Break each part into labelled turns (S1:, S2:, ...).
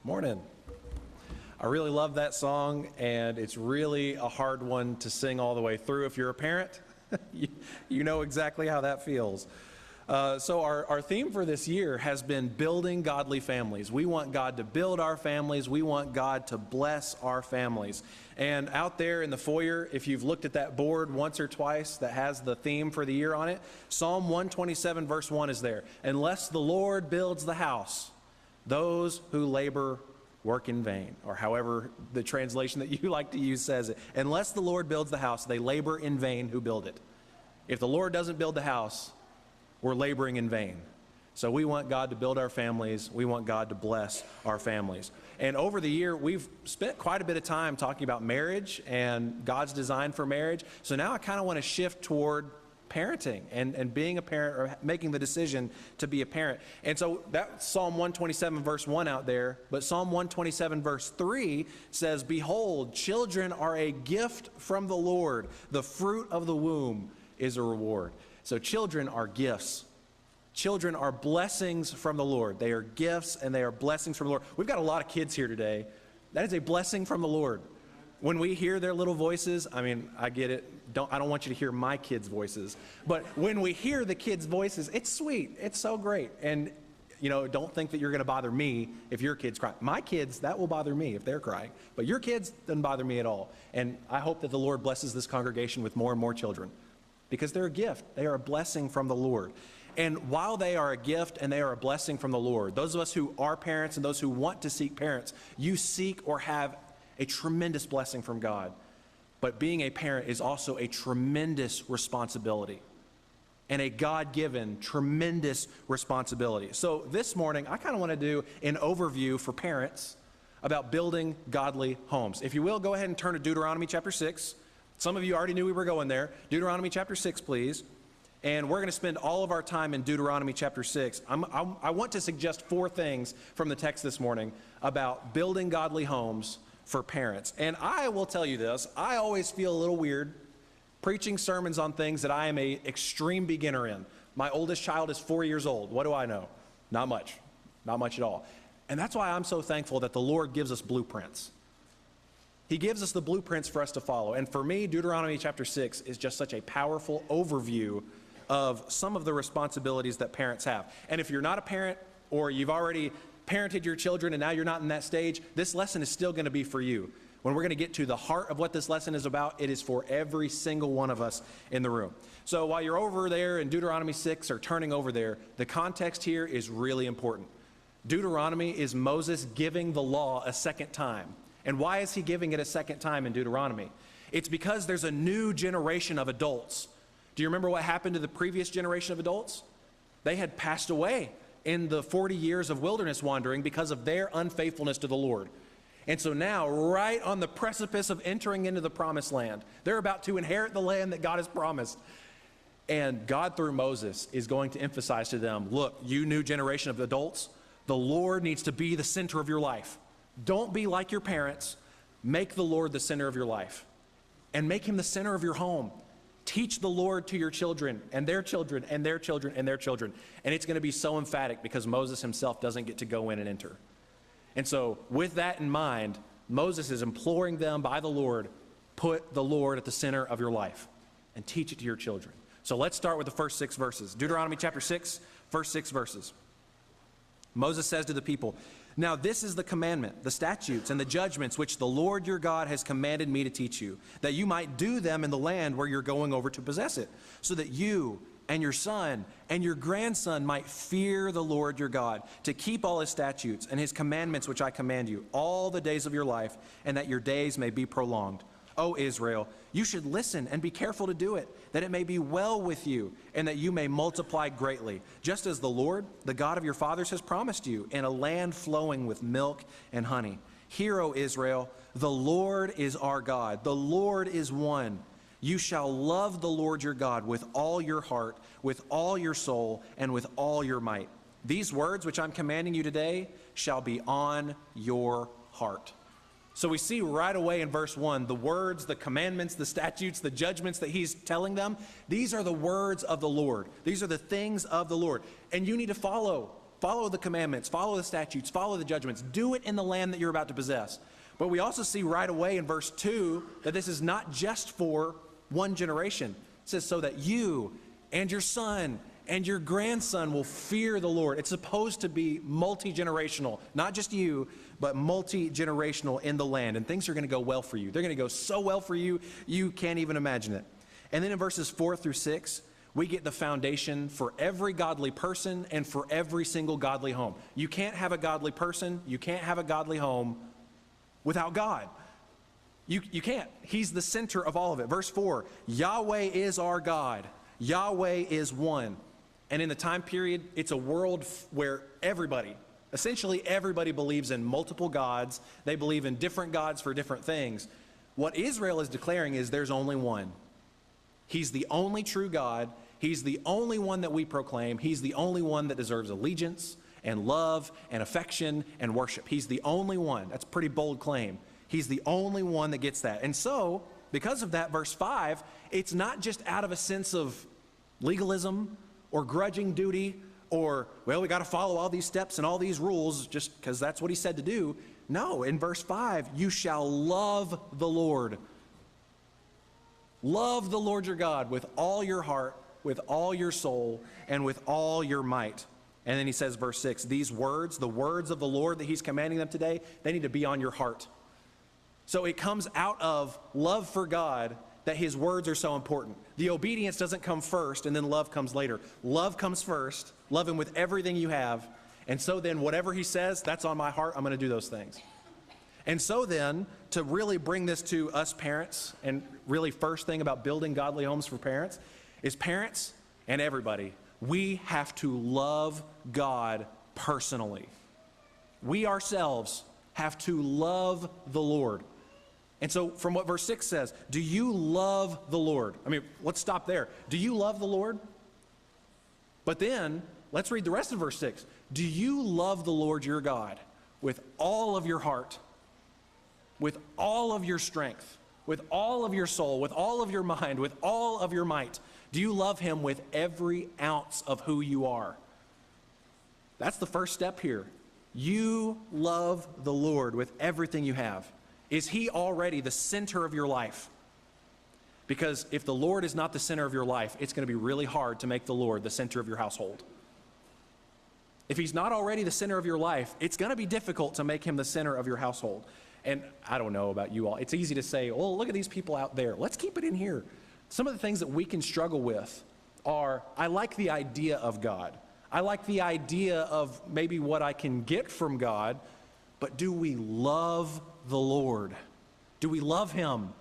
S1: Morning. I really love that song, and it's really a hard one to sing all the way through. If you're a parent, you know exactly how that feels. So our theme for this year has been building godly families. We want God to build our families. We want God to bless our families. And out there in the foyer, if you've looked at that board once or twice that has the theme for the year on it, Psalm 127 verse 1 is there. Unless the Lord builds the house, those who labor work in vain, or however the translation that you like to use says it. Unless the Lord builds the house, they labor in vain who build it. If the Lord doesn't build the house, we're laboring in vain. So we want God to build our families. We want God to bless our families. And over the year, we've spent quite a bit of time talking about marriage and God's design for marriage. So now I kind of want to shift toward parenting and being a parent, or making the decision to be a parent. And so that's Psalm 127 verse 1 out there, but Psalm 127 verse 3 says, "Behold, children are a gift from the Lord. The fruit of the womb is a reward." So children are gifts. Children are blessings from the Lord. They are gifts and they are blessings from the Lord. We've got a lot of kids here today. That is a blessing from the Lord. When we hear their little voices, I mean, I get it. I don't want you to hear my kids' voices. But when we hear the kids' voices, it's sweet. It's so great. And, don't think that you're going to bother me if your kids cry. My kids, that will bother me if they're crying. But your kids doesn't bother me at all. And I hope that the Lord blesses this congregation with more and more children, because they're a gift. They are a blessing from the Lord. And while they are a gift and they are a blessing from the Lord, those of us who are parents and those who want to seek parents, you seek or have a tremendous blessing from God. But being a parent is also a tremendous responsibility, and a God-given tremendous responsibility. So this morning, I kind of want to do an overview for parents about building godly homes. If you will, go ahead and turn to Deuteronomy chapter 6. Some of you already knew we were going there. Deuteronomy chapter 6, please. And we're going to spend all of our time in Deuteronomy chapter 6. I want to suggest 4 things from the text this morning about building godly homes for parents. And I will tell you this, I always feel a little weird preaching sermons on things that I am an extreme beginner in. My oldest child is 4 years old. What do I know? Not much at all. And that's why I'm so thankful that the Lord gives us blueprints. He gives us the blueprints for us to follow. And for me, Deuteronomy chapter 6 is just such a powerful overview of some of the responsibilities that parents have. And if you're not a parent, or you've already parented your children and now you're not in that stage, this lesson is still going to be for you. When we're going to get to the heart of what this lesson is about, it is for every single one of us in the room. So while you're over there in Deuteronomy 6 or turning over there, the context here is really important. Deuteronomy is Moses giving the law a second time. And why is he giving it a second time in Deuteronomy? It's because there's a new generation of adults. Do you remember what happened to the previous generation of adults? They had passed away in the 40 years of wilderness wandering because of their unfaithfulness to the Lord. And so now, right on the precipice of entering into the promised land, they're about to inherit the land that God has promised. And God, through Moses, is going to emphasize to them, look, you new generation of adults, the Lord needs to be the center of your life. Don't be like your parents. Make the Lord the center of your life. And make him the center of your home. Teach the Lord to your children and their children and their children and their children. And it's going to be so emphatic because Moses himself doesn't get to go in and enter. And so with that in mind, Moses is imploring them by the Lord, put the Lord at the center of your life and teach it to your children. So let's start with the first 6 verses. Deuteronomy chapter 6, first 6 verses. Moses says to the people, "Now this is the commandment, the statutes, and the judgments which the Lord your God has commanded me to teach you, that you might do them in the land where you're going over to possess it, so that you and your son and your grandson might fear the Lord your God, to keep all his statutes and his commandments which I command you all the days of your life, and that your days may be prolonged. O Israel, you should listen and be careful to do it, that it may be well with you, and that you may multiply greatly, just as the Lord, the God of your fathers, has promised you, in a land flowing with milk and honey. Hear, O Israel, the Lord is our God. The Lord is one. You shall love the Lord your God with all your heart, with all your soul, and with all your might. These words which I'm commanding you today shall be on your heart." So we see right away in verse 1, the words, the commandments, the statutes, the judgments that he's telling them, these are the words of the Lord. These are the things of the Lord. And you need to follow follow the commandments, follow the statutes, follow the judgments. Do it in the land that you're about to possess. But we also see right away in verse 2 that this is not just for one generation. It says, so that you and your son and your grandson will fear the Lord. It's supposed to be multi-generational, not just you, but multi-generational in the land. And things are going to go well for you. They're going to go so well for you, you can't even imagine it. And then in verses 4 through 6, we get the foundation for every godly person and for every single godly home. You can't have a godly person, you can't have a godly home without God. You can't. He's the center of all of it. Verse 4, Yahweh is our God. Yahweh is one. And in the time period, it's a world where essentially everybody believes in multiple gods. They believe in different gods for different things. What Israel is declaring is there's only one. He's the only true God. He's the only one that we proclaim. He's the only one that deserves allegiance and love and affection and worship. He's the only one. That's a pretty bold claim. He's the only one that gets that. And so, because of that, verse 5, it's not just out of a sense of legalism or grudging duty or, well, we got to follow all these steps and all these rules just because that's what he said to do. No, in verse 5, you shall love the Lord. Love the Lord your God with all your heart, with all your soul, and with all your might. And then he says, verse 6, these words, the words of the Lord that he's commanding them today, they need to be on your heart. So it comes out of love for God that his words are so important. The obedience doesn't come first and then love comes later. Love comes first. Love him with everything you have. And so then whatever he says, that's on my heart. I'm going to do those things. And so then, to really bring this to us parents, and really first thing about building godly homes for parents, is parents and everybody, we have to love God personally. We ourselves have to love the Lord. And so from what verse 6 says, do you love the Lord? I mean, let's stop there. Do you love the Lord? But then, let's read the rest of verse 6. Do you love the Lord your God with all of your heart, with all of your strength, with all of your soul, with all of your mind, with all of your might? Do you love him with every ounce of who you are? That's the first step here. You love the Lord with everything you have. Is he already the center of your life? Because if the Lord is not the center of your life, it's going to be really hard to make the Lord the center of your household. If he's not already the center of your life, it's going to be difficult to make him the center of your household. And I don't know about you all. It's easy to say, oh, look at these people out there. Let's keep it in here. Some of the things that we can struggle with are, I like the idea of God. I like the idea of maybe what I can get from God, but do we love the Lord? Do we love him?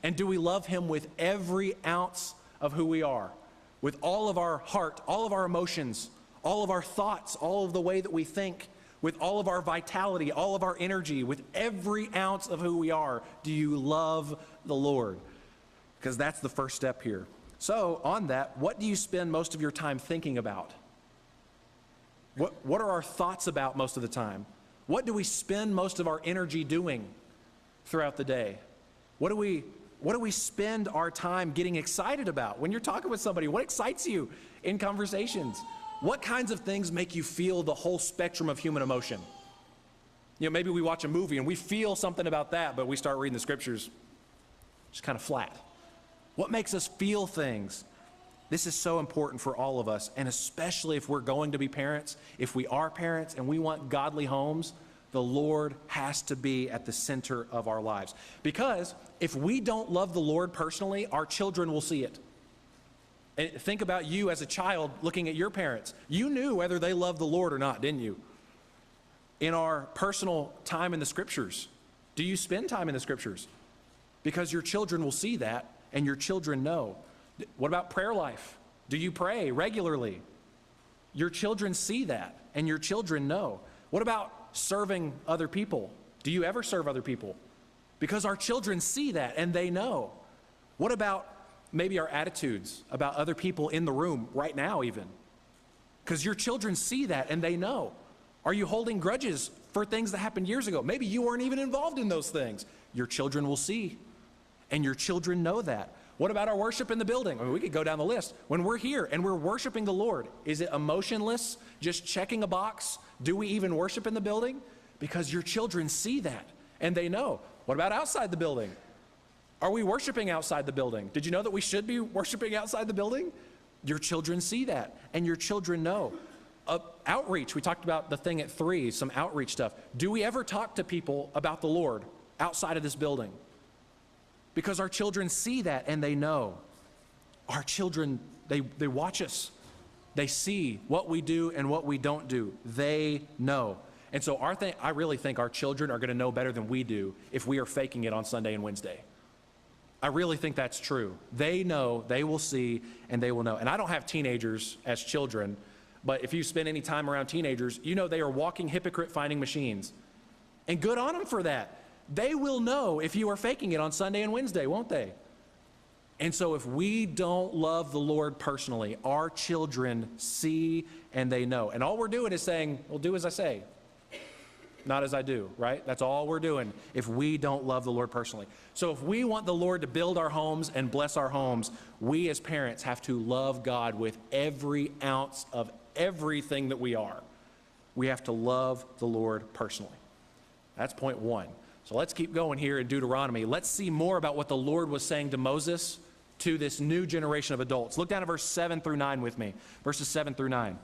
S1: And do we love him with every ounce of who we are? With all of our heart, all of our emotions, all of our thoughts, all of the way that we think, with all of our vitality, all of our energy, with every ounce of who we are, do you love the Lord? Because that's the first step here. So on that, what do you spend most of your time thinking about? What are our thoughts about most of the time? What do we spend most of our energy doing throughout the day? What do we spend our time getting excited about? When you're talking with somebody, what excites you in conversations? What kinds of things make you feel the whole spectrum of human emotion? You know, maybe we watch a movie and we feel something about that, but we start reading the scriptures, just kind of flat. What makes us feel things? This is so important for all of us, and especially if we're going to be parents, if we are parents and we want godly homes, the Lord has to be at the center of our lives. Because if we don't love the Lord personally, our children will see it. And think about you as a child looking at your parents. You knew whether they loved the Lord or not, didn't you? In our personal time in the scriptures, do you spend time in the scriptures? Because your children will see that, and your children know. What about prayer life? Do you pray regularly? Your children see that, and your children know. What about serving other people? Do you ever serve other people? Because our children see that, and they know. What about maybe our attitudes about other people in the room right now even? Because your children see that, and they know. Are you holding grudges for things that happened years ago? Maybe you weren't even involved in those things. Your children will see, and your children know that. What about our worship in the building? I mean, we could go down the list. When we're here and we're worshiping the Lord, is it emotionless, just checking a box? Do we even worship in the building? Because your children see that and they know. What about outside the building? Are we worshiping outside the building? Did you know that we should be worshiping outside the building? Your children see that and your children know. Outreach, we talked about the thing at 3, some outreach stuff. Do we ever talk to people about the Lord outside of this building? Because our children see that and they know. Our children, they watch us. They see what we do and what we don't do. They know. And so I really think our children are going to know better than we do if we are faking it on Sunday and Wednesday. I really think that's true. They know, they will see, and they will know. And I don't have teenagers as children, but if you spend any time around teenagers, you know they are walking hypocrite finding machines. And good on them for that. They will know if you are faking it on Sunday and Wednesday, won't they? And so if we don't love the Lord personally, our children see and they know. And all we're doing is saying, well, do as I say, not as I do, right? That's all we're doing if we don't love the Lord personally. So if we want the Lord to build our homes and bless our homes, we as parents have to love God with every ounce of everything that we are. We have to love the Lord personally. That's point 1. So let's keep going here in Deuteronomy. Let's see more about what the Lord was saying to Moses, to this new generation of adults. Look down at verse 7 through 9 with me. Verses 7 through 9.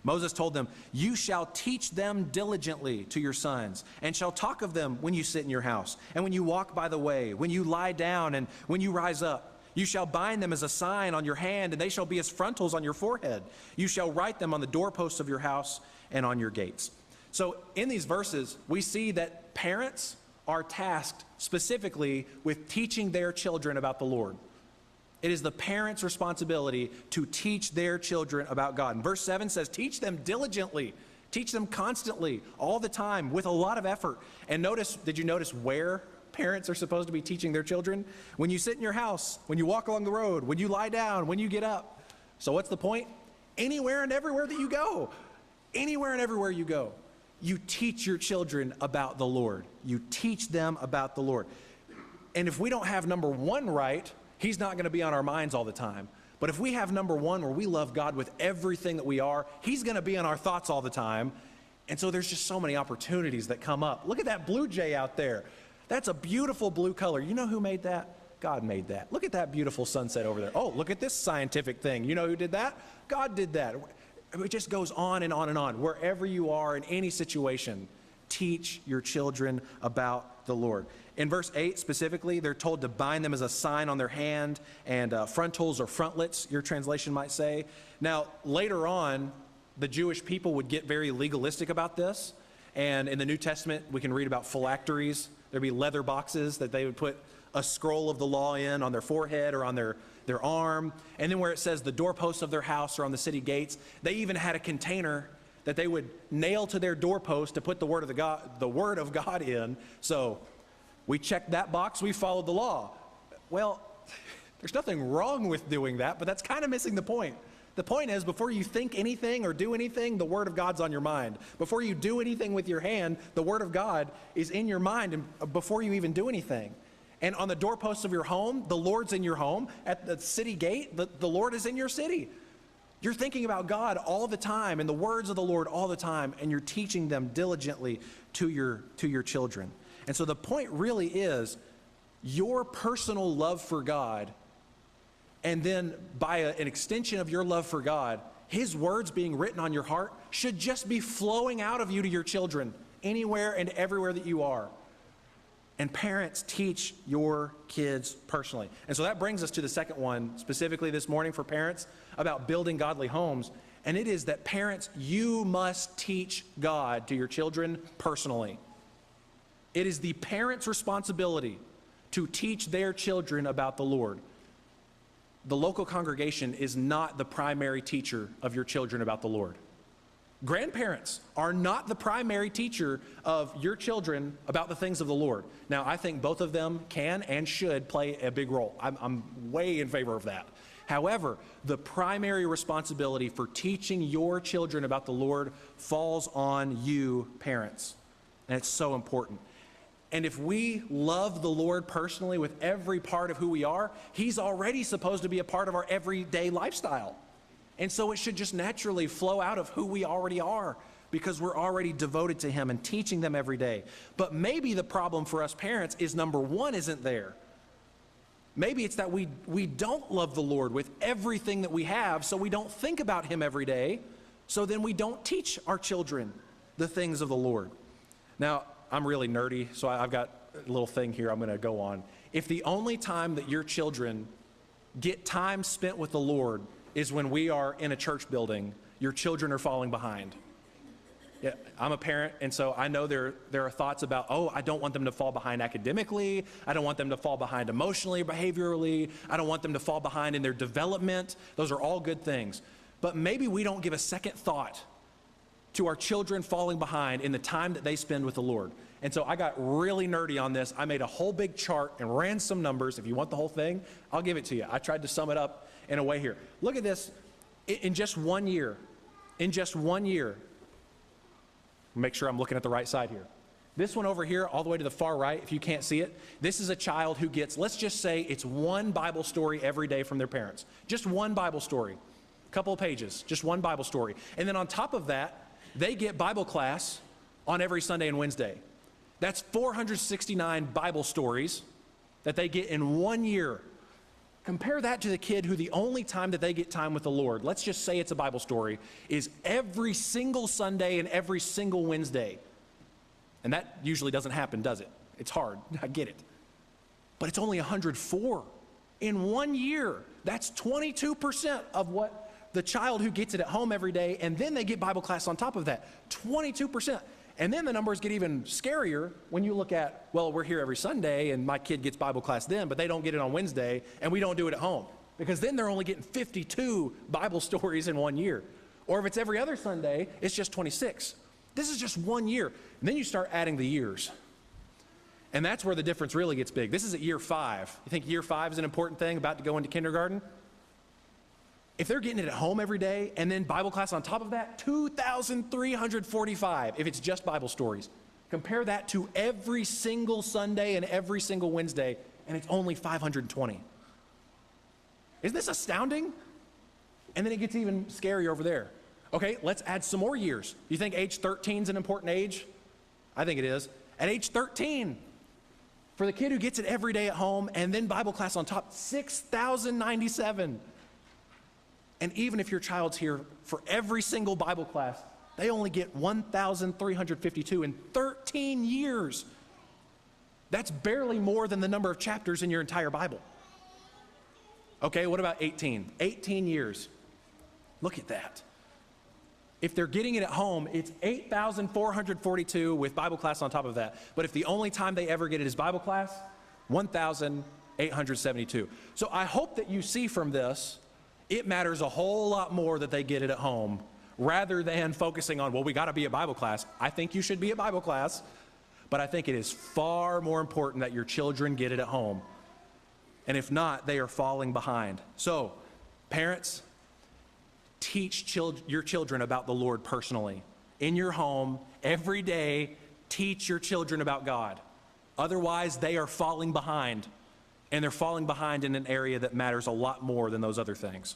S1: Moses told them, "You shall teach them diligently to your sons, and shall talk of them when you sit in your house, and when you walk by the way, when you lie down, and when you rise up. You shall bind them as a sign on your hand, and they shall be as frontals on your forehead. You shall write them on the doorposts of your house and on your gates." So in these verses, we see that parents are tasked specifically with teaching their children about the Lord. It is the parents' responsibility to teach their children about God. And verse 7 says, teach them diligently, teach them constantly, all the time, with a lot of effort. And did you notice where parents are supposed to be teaching their children? When you sit in your house, when you walk along the road, when you lie down, when you get up. So what's the point? Anywhere and everywhere that you go. Anywhere and everywhere you go. You teach your children about the Lord. You teach them about the Lord. And if we don't have number 1 right, He's not going to be on our minds all the time. But if we have number 1 where we love God with everything that we are, He's going to be on our thoughts all the time. And so there's just so many opportunities that come up. Look at that blue jay out there. That's a beautiful blue color. You know who made that? God made that. Look at that beautiful sunset over there. Oh, look at this scientific thing. You know who did that? God did that. It just goes on and on and on. Wherever you are in any situation, teach your children about the Lord. In verse 8 specifically, they're told to bind them as a sign on their hand, and frontals or frontlets, your translation might say. Now, later on, the Jewish people would get very legalistic about this. And in the New Testament, we can read about phylacteries. There'd be leather boxes that they would put a scroll of the law in on their forehead or on their arm. And then where it says the doorposts of their house or on the city gates, they even had a container that they would nail to their doorpost to put the word of God in. So we checked that box, we followed the law. Well, there's nothing wrong with doing that, but that's kind of missing the point. The point is, before you think anything or do anything, the Word of God's on your mind. Before you do anything with your hand, the Word of God is in your mind and before you even do anything. And on the doorposts of your home, the Lord's in your home. At the city gate, the Lord is in your city. You're thinking about God all the time and the words of the Lord all the time, and you're teaching them diligently to your children. And so the point really is your personal love for God, and then by an extension of your love for God, His words being written on your heart should just be flowing out of you to your children anywhere and everywhere that you are. And parents, teach your kids personally. And so that brings us to the second one, specifically this morning for parents, about building godly homes. And it is that parents, you must teach God to your children personally. It is the parents' responsibility to teach their children about the Lord. The local congregation is not the primary teacher of your children about the Lord. Grandparents are not the primary teacher of your children about the things of the Lord. Now, I think both of them can and should play a big role. I'm way in favor of that. However, the primary responsibility for teaching your children about the Lord falls on you, parents. And it's so important. And if we love the Lord personally with every part of who we are, he's already supposed to be a part of our everyday lifestyle. And so it should just naturally flow out of who we already are, because we're already devoted to him and teaching them every day. But maybe the problem for us parents is number one isn't there. Maybe it's that we don't love the Lord with everything that we have, so we don't think about him every day, so then we don't teach our children the things of the Lord. Now, I'm really nerdy, so I've got a little thing here I'm going to go on. If the only time that your children get time spent with the Lord is when we are in a church building, your children are falling behind. Yeah, I'm a parent, and so I know there are thoughts about, oh, I don't want them to fall behind academically. I don't want them to fall behind emotionally, behaviorally. I don't want them to fall behind in their development. Those are all good things. But maybe we don't give a second thought to our children falling behind in the time that they spend with the Lord. And so I got really nerdy on this. I made a whole big chart and ran some numbers. If you want the whole thing, I'll give it to you. I tried to sum it up in a way here. Look at this. In just 1 year, make sure I'm looking at the right side here. This one over here, all the way to the far right, if you can't see it, this is a child who gets, let's just say it's one Bible story every day from their parents. Just one Bible story, a couple of pages, just one Bible story. And then on top of that, they get Bible class on every Sunday and Wednesday. That's 469 Bible stories that they get in 1 year. Compare that to the kid who the only time that they get time with the Lord, let's just say it's a Bible story, is every single Sunday and every single Wednesday. And that usually doesn't happen, does it? It's hard, I get it. But it's only 104 in 1 year. That's 22% of what the child who gets it at home every day, and then they get Bible class on top of that. 22%. And then the numbers get even scarier when you look at, well, we're here every Sunday and my kid gets Bible class then, but they don't get it on Wednesday and we don't do it at home. Because then they're only getting 52 Bible stories in 1 year. Or if it's every other Sunday, it's just 26. This is just 1 year. And then you start adding the years. And that's where the difference really gets big. This is at year 5. You think year 5 is an important thing, about to go into kindergarten? If they're getting it at home every day and then Bible class on top of that, 2,345 if it's just Bible stories. Compare that to every single Sunday and every single Wednesday, and it's only 520. Isn't this astounding? And then it gets even scarier over there. Okay, let's add some more years. You think age 13 is an important age? I think it is. At age 13, for the kid who gets it every day at home and then Bible class on top, 6,097. And even if your child's here for every single Bible class, they only get 1,352 in 13 years. That's barely more than the number of chapters in your entire Bible. Okay, what about 18? 18 years. Look at that. If they're getting it at home, it's 8,442 with Bible class on top of that. But if the only time they ever get it is Bible class, 1,872. So I hope that you see from this, it matters a whole lot more that they get it at home rather than focusing on, well, we got to be at Bible class. I think you should be at Bible class, but I think it is far more important that your children get it at home. And if not, they are falling behind. So, parents, teach your children about the Lord personally. In your home, every day, teach your children about God. Otherwise, they are falling behind. And they're falling behind in an area that matters a lot more than those other things.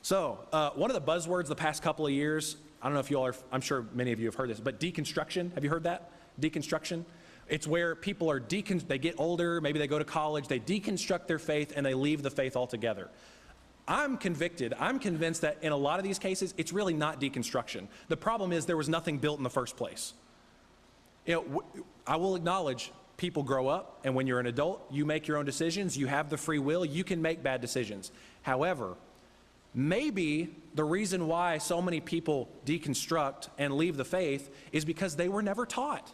S1: So, one of the buzzwords the past couple of years, I don't know if you all are, I'm sure many of you have heard this, but deconstruction. Have you heard that? Deconstruction. It's where people are, they get older, maybe they go to college, they deconstruct their faith and they leave the faith altogether. I'm convinced that in a lot of these cases, it's really not deconstruction. The problem is there was nothing built in the first place. You know, I will acknowledge people grow up, and when you're an adult, you make your own decisions, you have the free will, you can make bad decisions. However, maybe the reason why so many people deconstruct and leave the faith is because they were never taught.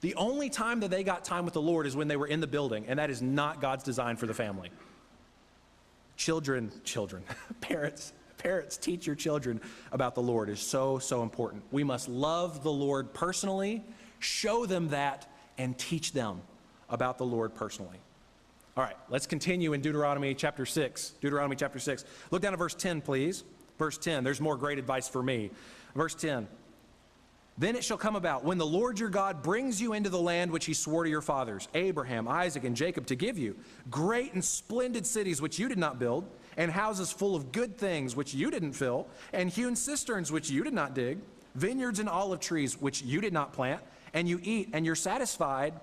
S1: The only time that they got time with the Lord is when they were in the building, and that is not God's design for the family. Parents, teach your children about the Lord is so, so important. We must love the Lord personally, show them that, and teach them about the Lord personally. All right, let's continue in Deuteronomy chapter 6. Deuteronomy chapter 6. Look down at verse 10, please. Verse 10, there's more great advice for me. Verse 10. Then it shall come about, when the Lord your God brings you into the land which he swore to your fathers, Abraham, Isaac, and Jacob, to give you, great and splendid cities which you did not build, and houses full of good things which you didn't fill, and hewn cisterns which you did not dig, vineyards and olive trees which you did not plant, and you eat and you're satisfied,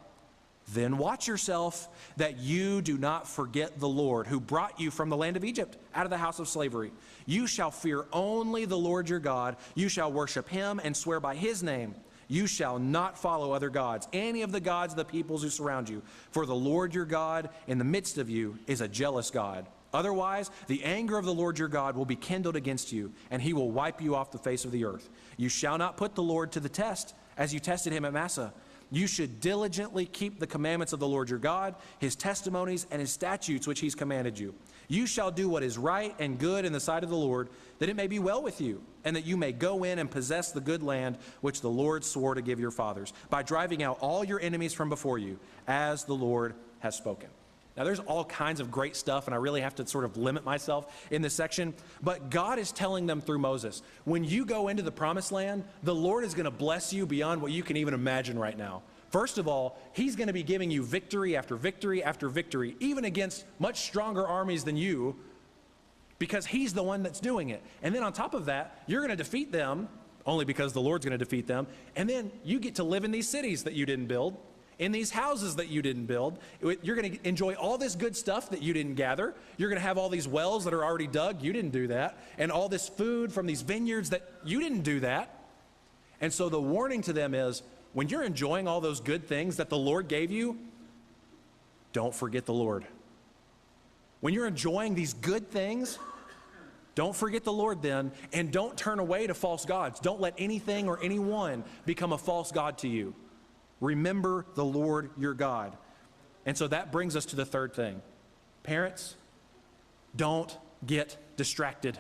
S1: then watch yourself that you do not forget the Lord who brought you from the land of Egypt out of the house of slavery. You shall fear only the Lord your God. You shall worship him and swear by his name. You shall not follow other gods, any of the gods of the peoples who surround you. For the Lord your God in the midst of you is a jealous God. Otherwise, the anger of the Lord your God will be kindled against you, and he will wipe you off the face of the earth. You shall not put the Lord to the test, as you tested him at Massah. You should diligently keep the commandments of the Lord your God, his testimonies, and his statutes which he's commanded you. You shall do what is right and good in the sight of the Lord, that it may be well with you, and that you may go in and possess the good land which the Lord swore to give your fathers, by driving out all your enemies from before you, as the Lord has spoken. Now, there's all kinds of great stuff, and I really have to sort of limit myself in this section. But God is telling them through Moses, when you go into the promised land, the Lord is going to bless you beyond what you can even imagine right now. First of all, he's going to be giving you victory after victory after victory, even against much stronger armies than you, because he's the one that's doing it. And then on top of that, you're going to defeat them, only because the Lord's going to defeat them. And then you get to live in these cities that you didn't build, in these houses that you didn't build. You're going to enjoy all this good stuff that you didn't gather. You're going to have all these wells that are already dug. You didn't do that. And all this food from these vineyards that you didn't do that. And so the warning to them is, when you're enjoying all those good things that the Lord gave you, don't forget the Lord. When you're enjoying these good things, don't forget the Lord then, and don't turn away to false gods. Don't let anything or anyone become a false god to you. Remember the Lord your God. And so that brings us to the third thing. Parents, don't get distracted.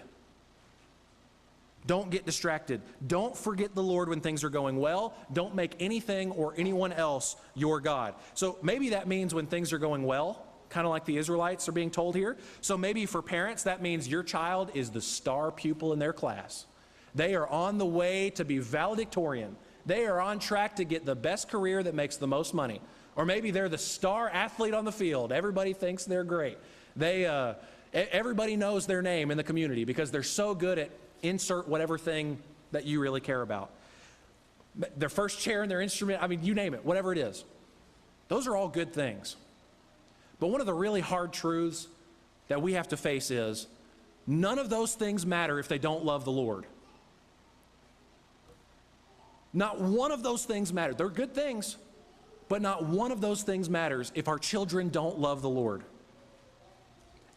S1: Don't get distracted. Don't forget the Lord when things are going well. Don't make anything or anyone else your God. So maybe that means when things are going well, kind of like the Israelites are being told here. So maybe for parents, that means your child is the star pupil in their class. They are on the way to be valedictorian. They are on track to get the best career that makes the most money. Or maybe they're the star athlete on the field. Everybody thinks they're great. Everybody knows their name in the community because they're so good at insert whatever thing that you really care about. Their first chair and their instrument, I mean, you name it, whatever it is. Those are all good things. But one of the really hard truths that we have to face is none of those things matter if they don't love the Lord. Not one of those things matter. They're good things, but not one of those things matters if our children don't love the Lord.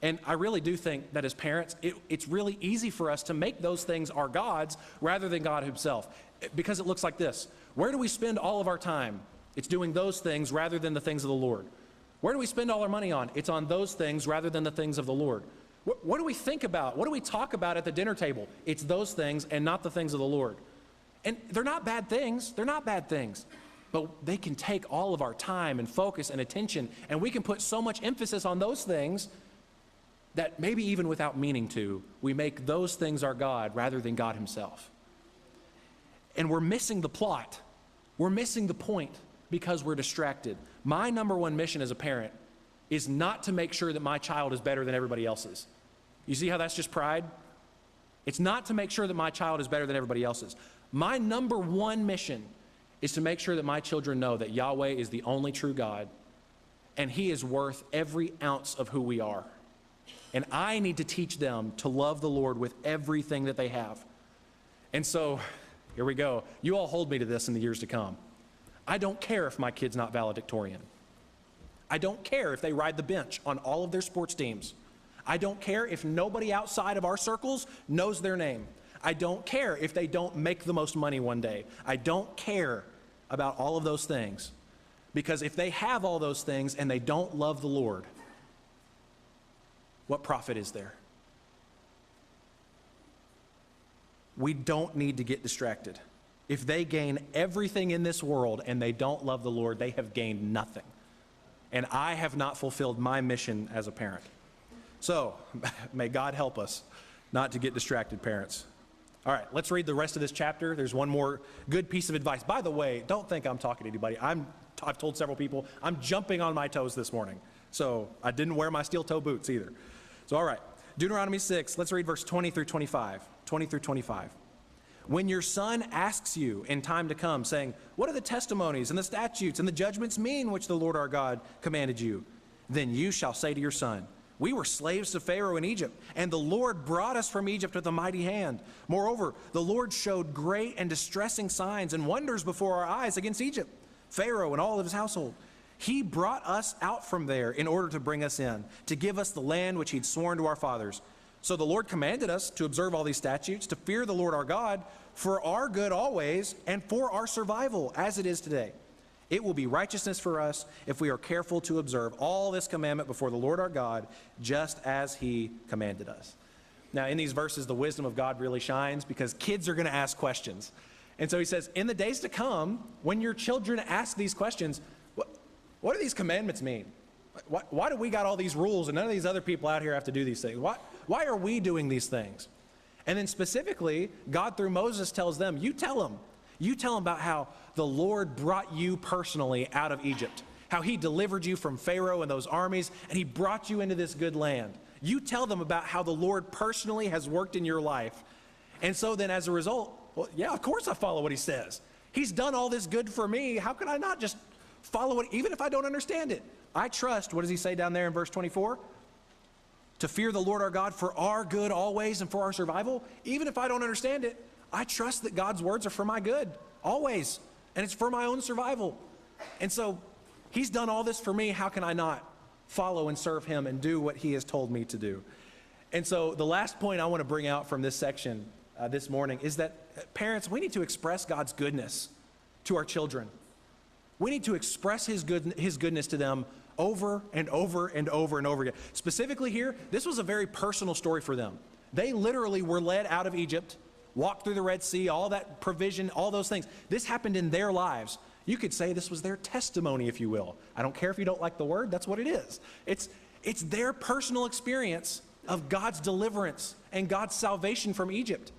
S1: And I really do think that as parents, it's really easy for us to make those things our gods rather than God himself. Because it looks like this. Where do we spend all of our time? It's doing those things rather than the things of the Lord. Where do we spend all our money on? It's on those things rather than the things of the Lord. What do we think about? What do we talk about at the dinner table? It's those things and not the things of the Lord. And they're not bad things. They're not bad things. But they can take all of our time and focus and attention, and we can put so much emphasis on those things that maybe even without meaning to, we make those things our God rather than God himself. And we're missing the plot. We're missing the point because we're distracted. My number one mission as a parent is not to make sure that my child is better than everybody else's. You see how that's just pride? It's not to make sure that my child is better than everybody else's. My number one mission is to make sure that my children know that Yahweh is the only true God, and he is worth every ounce of who we are. And I need to teach them to love the Lord with everything that they have. And so, here we go. You all hold me to this in the years to come. I don't care if my kid's not valedictorian. I don't care if they ride the bench on all of their sports teams. I don't care if nobody outside of our circles knows their name. I don't care if they don't make the most money one day. I don't care about all of those things. Because if they have all those things and they don't love the Lord, what profit is there? We don't need to get distracted. If they gain everything in this world and they don't love the Lord, they have gained nothing. And I have not fulfilled my mission as a parent. So, may God help us not to get distracted, parents. All right, let's read the rest of this chapter. There's one more good piece of advice. By the way, don't think I'm talking to anybody. I've told several people, I'm jumping on my toes this morning. So I didn't wear my steel toe boots either. So all right, Deuteronomy 6, let's read verse 20 through 25. 20 through 25. When your son asks you in time to come, saying, what do the testimonies and the statutes and the judgments mean which the Lord our God commanded you? Then you shall say to your son, we were slaves to Pharaoh in Egypt, and the Lord brought us from Egypt with a mighty hand. Moreover, the Lord showed great and distressing signs and wonders before our eyes against Egypt, Pharaoh and all of his household. He brought us out from there in order to bring us in, to give us the land which he'd sworn to our fathers. So the Lord commanded us to observe all these statutes, to fear the Lord our God for our good always and for our survival as it is today. It will be righteousness for us if we are careful to observe all this commandment before the Lord our God, just as he commanded us. Now, in these verses, the wisdom of God really shines because kids are going to ask questions. And so he says, in the days to come, when your children ask these questions, what do these commandments mean? Why do we got all these rules and none of these other people out here have to do these things? Why are we doing these things? And then specifically, God through Moses tells them, you tell them about how the Lord brought you personally out of Egypt, how he delivered you from Pharaoh and those armies, and he brought you into this good land. You tell them about how the Lord personally has worked in your life. And so then as a result, well, yeah, of course I follow what he says. He's done all this good for me. How can I not just follow it, even if I don't understand it? I trust, what does he say down there in verse 24? To fear the Lord our God for our good always and for our survival. Even if I don't understand it, I trust that God's words are for my good always, and it's for my own survival. And so he's done all this for me. How can I not follow and serve him and do what he has told me to do? And so the last point I want to bring out from this section this morning is that parents, we need to express God's goodness to our children. We need to express his goodness to them over and over and over and over again. Specifically here, this was a very personal story for them. They literally were led out of Egypt, walked through the Red Sea, all that provision, all those things. This happened in their lives. You could say this was their testimony, if you will. I don't care if you don't like the word, that's what it is. It's their personal experience of God's deliverance and God's salvation from Egypt.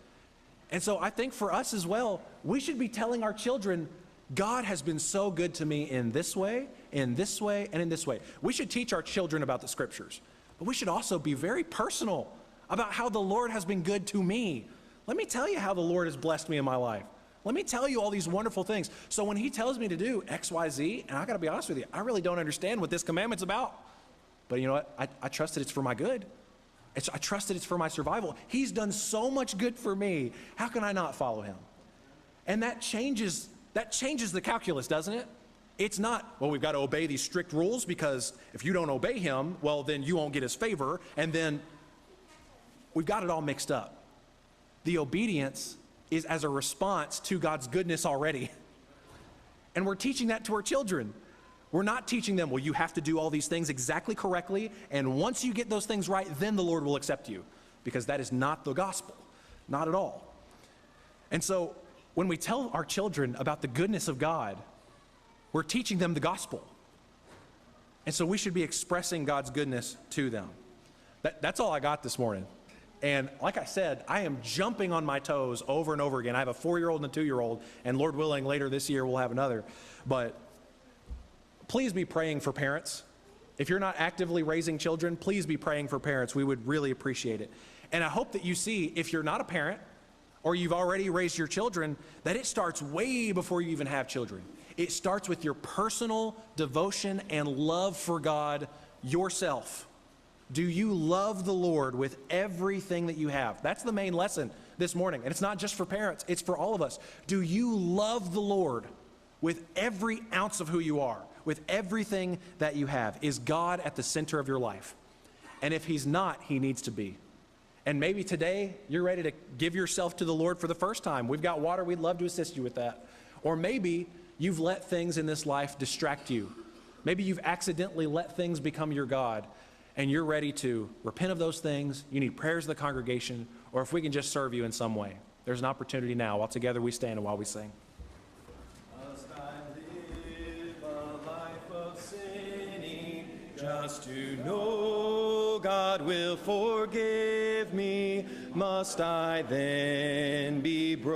S1: And so I think for us as well, we should be telling our children, God has been so good to me in this way, and in this way. We should teach our children about the scriptures, but we should also be very personal about how the Lord has been good to me. Let me tell you how the Lord has blessed me in my life. Let me tell you all these wonderful things. So when he tells me to do X, Y, Z, and I got to be honest with you, I really don't understand what this commandment's about. But you know what? I trust that it's for my good. I trust that it's for my survival. He's done so much good for me. How can I not follow him? And that changes the calculus, doesn't it? It's not, well, we've got to obey these strict rules because if you don't obey him, well, then you won't get his favor. And then we've got it all mixed up. The obedience is as a response to God's goodness already. And we're teaching that to our children. We're not teaching them, well, you have to do all these things exactly correctly, and once you get those things right, then the Lord will accept you. Because that is not the gospel. Not at all. And so when we tell our children about the goodness of God, we're teaching them the gospel. And so we should be expressing God's goodness to them. That's all I got this morning. And like I said, I am jumping on my toes over and over again. I have a 4-year-old and a 2-year-old, and Lord willing, later this year we'll have another. But please be praying for parents. If you're not actively raising children, please be praying for parents. We would really appreciate it. And I hope that you see, if you're not a parent, or you've already raised your children, that it starts way before you even have children. It starts with your personal devotion and love for God yourself. Do you love the Lord with everything that you have? That's the main lesson this morning. And it's not just for parents, it's for all of us. Do you love the Lord with every ounce of who you are, with everything that you have? Is God at the center of your life? And if he's not, he needs to be. And maybe today you're ready to give yourself to the Lord for the first time. We've got water, we'd love to assist you with that. Or maybe you've let things in this life distract you. Maybe you've accidentally let things become your God, and you're ready to repent of those things. You need prayers of the congregation, or if we can just serve you in some way. There's an opportunity now. While together we stand and while we sing.
S2: Must I live a life of sinning just to know God will forgive me? Must I then be broken?